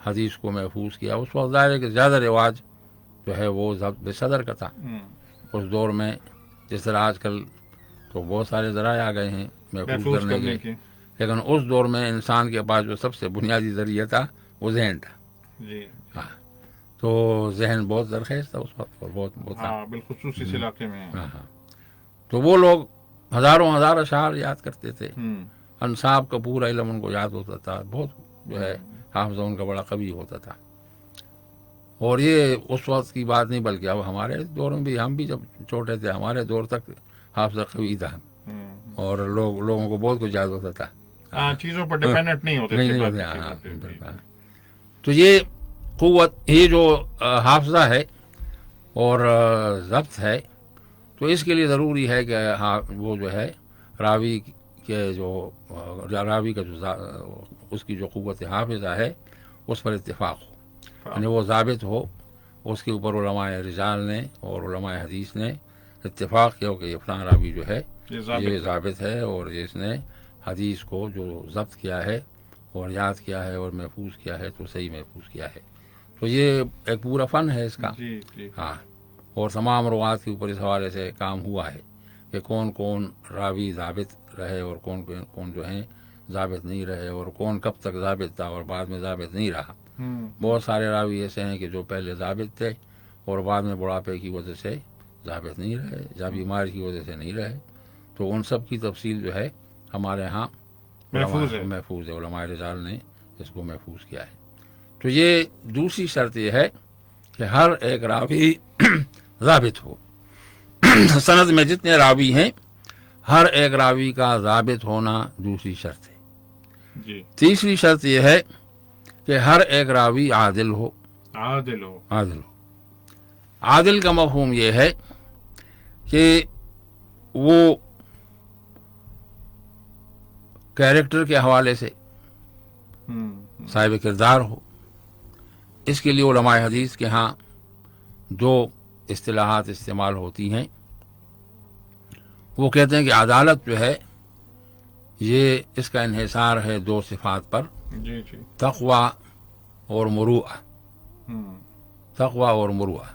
حدیث کو محفوظ کیا۔ اس وقت ظاہر ہے کہ زیادہ رواج جو ہے وہ ضبط بصدر کا تھا اس دور میں، جس طرح آج کل تو بہت سارے ذرائع آ گئے ہیں محفوظ کرنے کے، لیکن اس دور میں انسان کے پاس جو سب سے بنیادی ذریعہ تھا وہ ذہن تھا۔ ہاں، تو ذہن بہت زرخیز تھا اس وقت، اور بہت بالخصوص اس علاقے میں۔ ہاں، تو وہ لوگ ہزاروں ہزار اشعار یاد کرتے تھے، انصاب کا پورا علم ان کو یاد ہوتا تھا، بہت جو ہے حافظہ ان کا بڑا قوی ہوتا تھا۔ اور یہ اس وقت کی بات نہیں، بلکہ اب ہمارے دور میں بھی، ہم بھی جب چھوٹے تھے ہمارے دور تک حافظہ قوی تھا، اور لوگوں کو بہت کچھ یاد ہوتا تھا، چیزوں پر ڈیپینڈنٹ نہیں ہوتے تھے۔ ہاں، تو یہ قوت، یہ جو حافظہ ہے اور ضبط ہے، تو اس کے لیے ضروری ہے کہ وہ جو ہے راوی کے جو راوی کا جو اس کی جو قوت حافظہ ہے اس پر اتفاق ہو، یعنی وہ ضابط ہو، اس کے اوپر علماء رجال نے اور علماء حدیث نے اتفاق کیا کہ یہ فلاں راوی جو ہے یہ ضابط ہے، اور اس نے حدیث کو جو ضبط کیا ہے اور یاد کیا ہے اور محفوظ کیا ہے تو صحیح محفوظ کیا ہے۔ تو یہ ایک پورا فن ہے اس کا۔ ہاں، اور تمام روات کے اوپر اس حوالے سے کام ہوا ہے کہ کون کون راوی ضابط رہے اور کون جو ہیں ضابط نہیں رہے، اور کون کب تک ضابط تھا اور بعد میں ضابط نہیں رہا۔ بہت سارے راوی ایسے ہیں کہ جو پہلے ضابط تھے اور بعد میں بڑھاپے کی وجہ سے ضابط نہیں رہے یا بیماری کی وجہ سے نہیں رہے، تو ان سب کی تفصیل جو ہے ہمارے ہاں محفوظ ہے، علماء رجال نے اس کو محفوظ کیا ہے۔ تو یہ دوسری شرط یہ ہے کہ ہر ایک راوی ضابط ہو، سند میں جتنے راوی ہیں ہر ایک راوی کا ضابط ہونا دوسری شرط ہے۔ تیسری شرط یہ ہے کہ ہر ایک راوی عادل ہو۔ عادل کا مفہوم یہ ہے کہ وہ کیریکٹر کے حوالے سے صاحب کردار ہو۔ اس کے لیے علماء حدیث کے ہاں دو اصطلاحات استعمال ہوتی ہیں۔ وہ کہتے ہیں کہ عدالت جو ہے یہ اس کا انحصار ہے دو صفات پر، تقوی اور مروءہ۔ تقوی اور مروءہ۔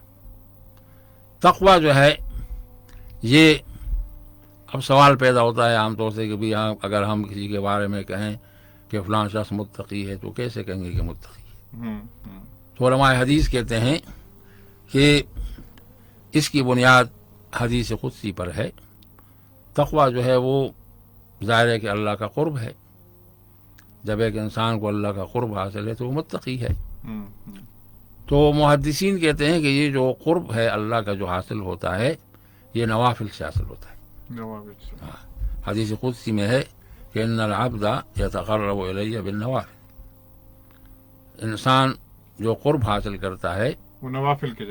تقوی جو ہے یہ، اب سوال پیدا ہوتا ہے عام طور سے کہ بھی اگر ہم کسی کے بارے میں کہیں کہ فلاں شخص متقی ہے تو کیسے کہیں گے کہ متقی ہے؟ تو علماء حدیث کہتے ہیں کہ اس کی بنیاد حدیث قدسی پر ہے۔ تقوی جو ہے وہ ظاہر ہے کہ اللہ کا قرب ہے، جب ایک انسان کو اللہ کا قرب حاصل ہے تو وہ متقی ہے۔ تو محدثین کہتے ہیں کہ یہ جو قرب ہے اللہ کا جو حاصل ہوتا ہے یہ نوافل سے حاصل ہوتا ہے۔ حدیث قدسی میں ہے کہ ان العبد یتقرب الی بالنوافل، انسان جو قرب حاصل کرتا ہے وہ نوافل کے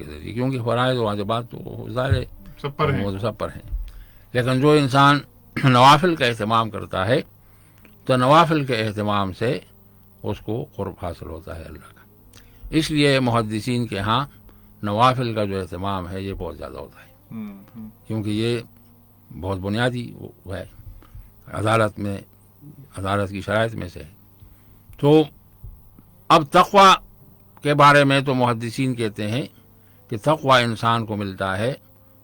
ذریعے، کیونکہ فرائض و واجبات تو ظاہر سب پر ہیں، لیکن جو انسان نوافل کا اہتمام کرتا ہے تو نوافل کے اہتمام سے اس کو قرب حاصل ہوتا ہے اللہ کا۔ اس لیے محدثین کے ہاں نوافل کا جو اہتمام ہے یہ بہت زیادہ ہوتا ہے، کیونکہ یہ بہت بنیادی وہ ہے، عدالت کی شرائط میں سے ہے۔ تو اب تقوی کے بارے میں تو محدثین کہتے ہیں کہ تقوی انسان کو ملتا ہے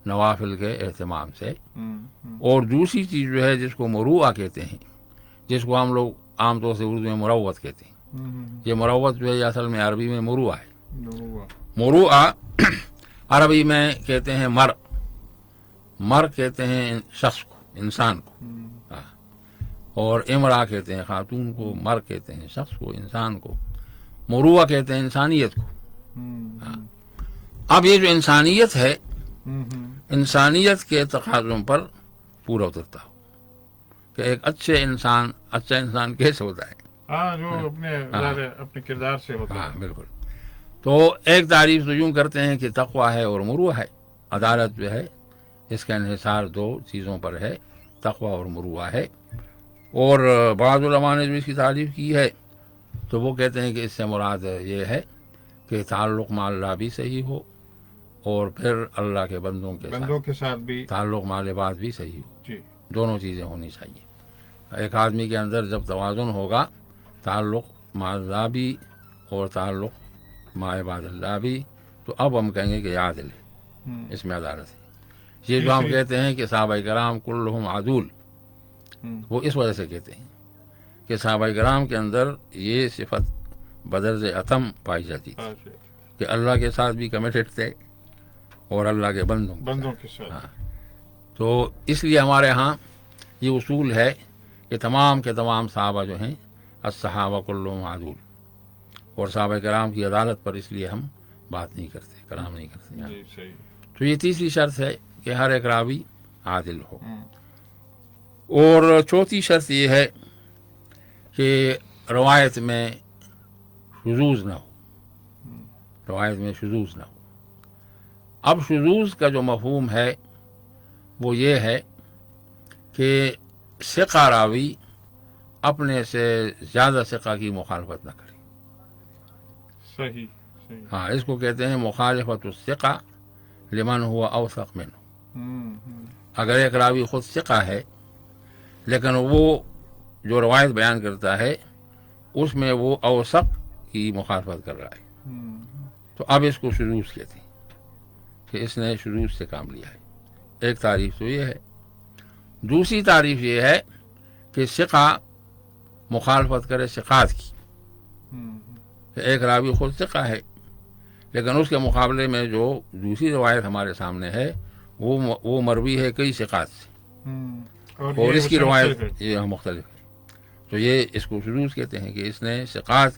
نوافل کے اہتمام سے، اور دوسری چیز جو ہے جس کو مروءہ کہتے ہیں، جس کو ہم لوگ عام طور سے اردو میں مروت کہتے ہیں، یہ مروت جو ہے یہ اصل میں عربی میں مروہ ہے. مروہ عربی میں کہتے ہیں مر کہتے ہیں شخص کو، انسان کو. اور امرا کہتے ہیں خاتون کو، مر کہتے ہیں شخص کو، انسان کو. مروہ کہتے ہیں انسانیت کو. اب یہ جو انسانیت ہے، انسانیت کے تقاضوں پر پورا اترتا ہو کہ ایک اچھا انسان کیسے ہوتا ہے. جو اپنے کردار سے ہوتا ہے. بالکل. تو ایک تعریف تو یوں کرتے ہیں کہ تقویٰ ہے اور مروہ ہے. عدالت جو ہے اس کا انحصار دو چیزوں پر ہے، تقویٰ اور مروہ ہے. اور بعض علماء نے جو اس کی تعریف کی ہے تو وہ کہتے ہیں کہ اس سے مراد یہ ہے کہ تعلق مع اللہ بھی صحیح ہو اور پھر اللہ کے بندوں کے ساتھ بھی تعلق مع العباد بھی صحیح ہو. جی. دونوں چیزیں ہونی چاہیے. ایک آدمی کے اندر جب توازن ہوگا، تعلق مع اللہ بھی اور تعلق مع عباد اللہ بھی، تو اب ہم کہیں گے کہ یہ عادل ہے، اس میں عدالت ہے. یہ جو ہم کہتے ہیں کہ صحابہ کرام کلہم عدول، وہ اس وجہ سے کہتے ہیں کہ صحابہ کرام کے اندر یہ صفت بدرج عتم پائی جاتی تھی کہ اللہ کے ساتھ بھی کمیٹڈ تھے اور اللہ کے بندوں کے ساتھ. تو اس لیے ہمارے ہاں یہ اصول ہے کہ تمام کے تمام صحابہ جو ہیں الصحابہ کلہم عدول، اور صحابہ کرام کی عدالت پر اس لیے ہم بات نہیں کرتے، کلام نہیں کرتے. تو یہ تیسری شرط ہے کہ ہر ایک راوی عادل ہو. اور چوتھی شرط یہ ہے کہ روایت میں شذوذ نہ ہو، روایت میں شذوذ نہ ہو. اب شذوذ کا جو مفہوم ہے وہ یہ ہے کہ ثقہ راوی اپنے سے زیادہ ثقہ کی مخالفت نہ کرے. صحیح. ہاں، اس کو کہتے ہیں مخالفت الثقہ لمن ہوا اوثق منہ. اگر ایک راوی خود ثقہ ہے لیکن وہ جو روایت بیان کرتا ہے اس میں وہ اوثق کی مخالفت کر رہا ہے، تو اب اس کو شذوذ کہتے ہیں کہ اس نے شذوذ سے کام لیا ہے. ایک تعریف تو یہ ہے. دوسری تعریف یہ ہے کہ ثقہ مخالفت کرے ثقات کی، کہ ایک راوی خود ثقہ ہے لیکن اس کے مقابلے میں جو دوسری روایت ہمارے سامنے ہے وہ مروی ہے کئی ثقات سے، اور اس کی روایت یہ مختلف ہے. تو یہ اس کو شذوذ کہتے ہیں کہ اس نے ثقات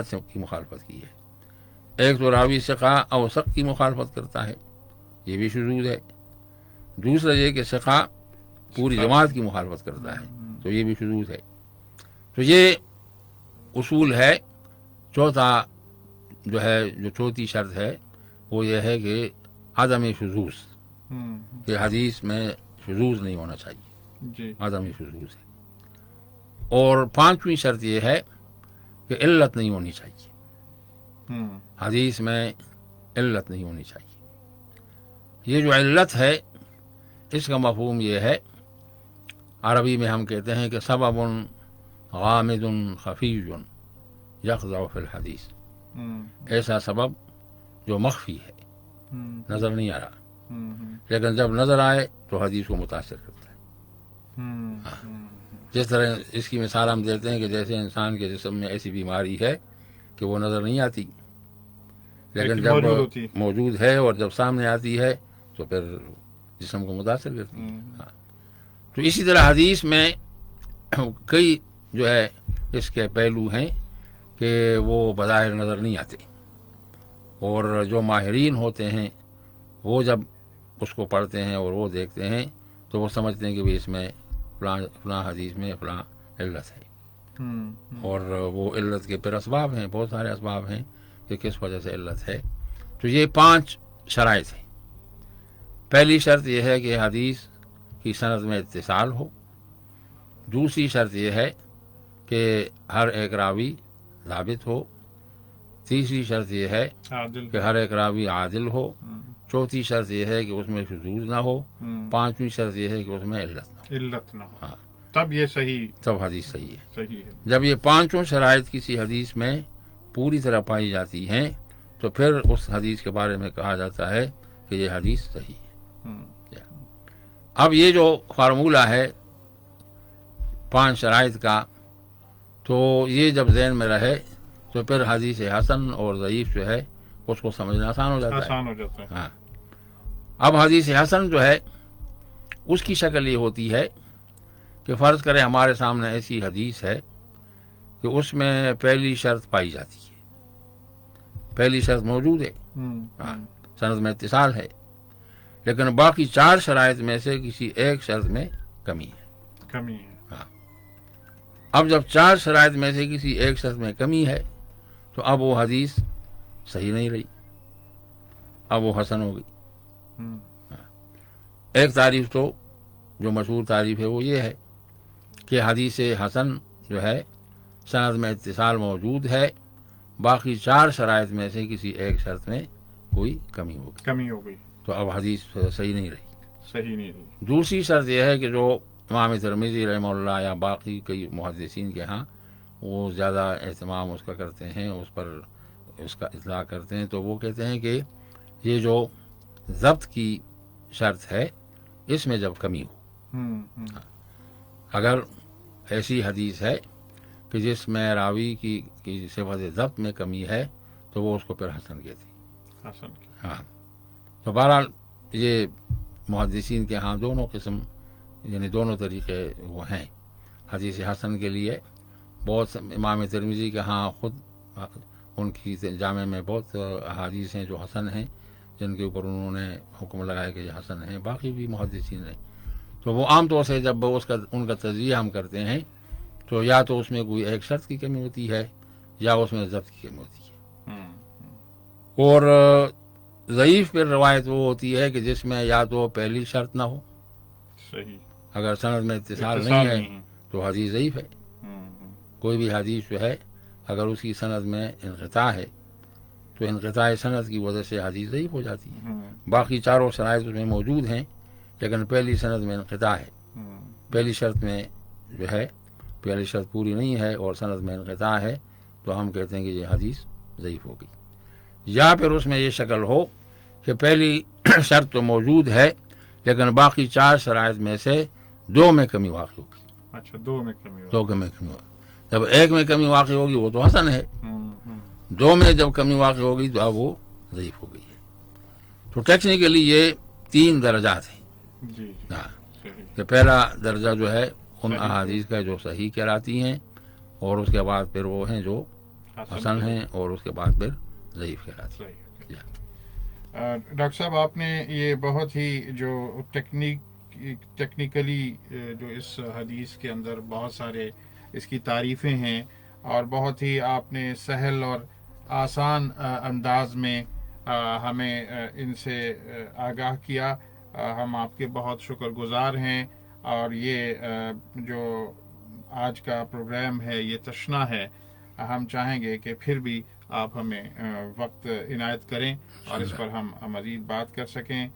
سے کی مخالفت کی ہے. ایک تو راوی ثقہ اوثق کی مخالفت کرتا ہے، یہ بھی شذوذ ہے. دوسرا یہ کہ ثقہ پوری جماعت کی مخالفت کرتا ہے، تو یہ بھی شذوذ ہے. تو یہ اصول ہے. چوتھا جو چوتھی شرط ہے وہ یہ ہے کہ عدم شذوذ، کہ حدیث میں شذوذ نہیں ہونا چاہیے، عدم شذوذ ہے. اور پانچویں شرط یہ ہے کہ علت نہیں ہونی چاہیے، حدیث میں علت نہیں ہونی چاہیے. یہ جو علت ہے اس کا مفہوم یہ ہے، عربی میں ہم کہتے ہیں کہ سبب غامض خفی یخضع فی الحدیث. ایسا سبب جو مخفی ہے، نظر نہیں آ رہا، لیکن جب نظر آئے تو حدیث کو متاثر کرتا ہے. جس طرح اس کی مثال ہم دیتے ہیں کہ جیسے انسان کے جسم میں ایسی بیماری ہے کہ وہ نظر نہیں آتی لیکن جب موجود ہے اور جب سامنے آتی ہے تو پھر جسم کو متاثر کرتی ہے. تو اسی طرح حدیث میں کئی جو ہے اس کے پہلو ہیں کہ وہ بظاہر نظر نہیں آتے، اور جو ماہرین ہوتے ہیں وہ جب اس کو پڑھتے ہیں اور وہ دیکھتے ہیں تو وہ سمجھتے ہیں کہ بھی اس میں فلاں حدیث میں فلاں علت ہے. اور وہ علت کے پھر اسباب ہیں، بہت سارے اسباب ہیں کہ کس وجہ سے علت ہے. تو یہ 5 شرائط ہیں. پہلی شرط یہ ہے کہ حدیث کی سند میں اتصال ہو. دوسری شرط یہ ہے کہ ہر ایک راوی ثابت ہو. تیسری شرط یہ ہے کہ ہر ایک راوی عادل ہو. چوتھی شرط یہ ہے کہ اس میں شذوذ نہ ہو. پانچویں شرط یہ ہے کہ اس میں علت نہ ہو. ہاں، تب یہ صحیح، تب حدیث صحیح ہے. جب یہ 5 شرائط کسی حدیث میں پوری طرح پائی جاتی ہیں تو پھر اس حدیث کے بارے میں کہا جاتا ہے کہ یہ حدیث صحیح ہے. اب یہ جو فارمولہ ہے 5 شرائط کا، تو یہ جب ذہن میں رہے تو پھر حدیث حسن اور ضعیف جو ہے اس کو سمجھنا آسان ہو جاتا ہے. ہاں. اب حدیث حسن جو ہے اس کی شکل یہ ہوتی ہے کہ فرض کریں ہمارے سامنے ایسی حدیث ہے کہ اس میں پہلی شرط پائی جاتی ہے, پہلی شرط موجود ہے, ہاں, سند میں اتصال ہے, لیکن باقی 4 شرائط میں سے کسی ایک شرط میں کمی ہے. ہاں. اب جب 4 شرائط میں سے کسی ایک شرط میں کمی ہے تو اب وہ حدیث صحیح نہیں رہی, اب وہ حسن ہو گئی. ایک تعریف تو جو مشہور تعریف ہے وہ یہ ہے کہ حدیث حسن جو ہے سند میں اتصال موجود ہے, باقی 4 شرائط میں سے کسی ایک شرط میں کوئی کمی ہو گئی تو اب حدیث صحیح نہیں رہی. دوسری شرط یہ ہے کہ جو امام ترمذی رحمہ اللہ یا باقی کئی محدثین کے ہاں وہ زیادہ اہتمام اس کا کرتے ہیں, اس پر اس کا اطلاق کرتے ہیں, تو وہ کہتے ہیں کہ یہ جو ضبط کی شرط ہے اس میں جب کمی ہو, اگر ایسی حدیث ہے کہ جس میں راوی کی صفت ضبط میں کمی ہے تو وہ اس کو پھر حسن کہتی ہے. ہاں. تو بہرحال یہ محدثین کے ہاں دونوں قسم یعنی دونوں طریقے وہ ہیں. حدیث حسن کے لیے بہت امام ترمذی کے ہاں خود ان کی جامع میں بہت احادیث ہیں جو حسن ہیں, جن کے اوپر انہوں نے حکم لگایا کہ یہ حسن ہیں. باقی بھی محدثین ہیں تو وہ عام طور سے جب ان کا تجزیہ ہم کرتے ہیں تو یا تو اس میں کوئی ایک شرط کی کمی ہوتی ہے یا اس میں ضبط کی کمی ہوتی ہے. اور ضعیف پر روایت وہ ہوتی ہے کہ جس میں یا تو پہلی شرط نہ ہو, اگر سند میں اتصال نہیں ہے تو حدیث ضعیف ہے. کوئی بھی حدیث جو ہے اگر اس کی سند میں انقطاع ہے تو انقطاع سند کی وجہ سے حدیث ضعیف ہو جاتی ہے. باقی 4 شرائط اس میں موجود ہیں لیکن پہلی سند میں انقطاع ہے, پہلی شرط میں جو ہے پہلی شرط پوری نہیں ہے اور سند میں انقطاع ہے تو ہم کہتے ہیں کہ یہ حدیث ضعیف ہو گئی. یا پھر اس میں یہ شکل ہو کہ پہلی شرط تو موجود ہے لیکن باقی 4 شرائط میں سے 2 میں کمی واقع ہوگی. اچھا, 2 میں کمی ہوگی. جب 1 میں کمی واقع ہوگی وہ تو حسن ہے, 2 میں جب کمی واقع ہوگی تو اب وہ ضعیف ہو گئی ہے. تو ٹیکنیکلی یہ 3 درجات ہیں. ہاں, کہ پہلا درجہ جو ہے ان احادیث کا جو صحیح کہلاتی ہیں اور اس کے بعد پھر وہ ہیں جو حسن ہیں اور اس کے بعد پھر ضعیف کہلاتی ہیں. ڈاکٹر صاحب آپ نے یہ بہت ہی جو ٹیکنیکلی جو اس حدیث کے اندر بہت سارے اس کی تعریفیں ہیں اور بہت ہی آپ نے سہل اور آسان انداز میں ہمیں ان سے آگاہ کیا. ہم آپ کے بہت شکر گزار ہیں اور یہ جو آج کا پروگرام ہے یہ تشنا ہے, ہم چاہیں گے کہ پھر بھی آپ ہمیں وقت عنایت کریں اور اس پر ہم مزید بات کر سکیں.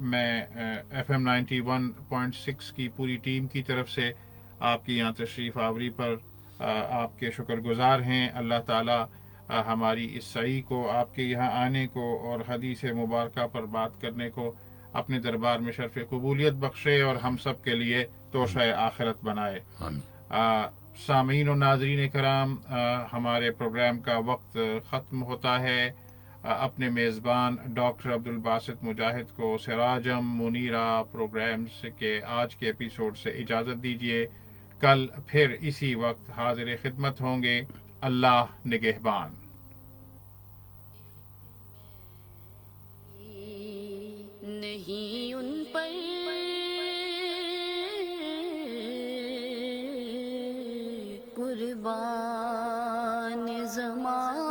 میں FM 91.6 کی پوری ٹیم کی طرف سے آپ کی یہاں تشریف آوری پر آپ کے شکر گزار ہیں. اللہ تعالی ہماری اس سعی کو, آپ کے یہاں آنے کو اور حدیث مبارکہ پر بات کرنے کو اپنے دربار میں شرف قبولیت بخشے اور ہم سب کے لیے توشہ آخرت بنائے. سامعین و ناظرین کرام, ہمارے پروگرام کا وقت ختم ہوتا ہے. اپنے میزبان ڈاکٹر عبدالباسط مجاہد کو سراجم منیرہ پروگرامز کے آج کے ایپیسوڈ سے اجازت دیجیے. کل پھر اسی وقت حاضر خدمت ہوں گے. اللہ نگہبان. نہیں ان پر قربان زمان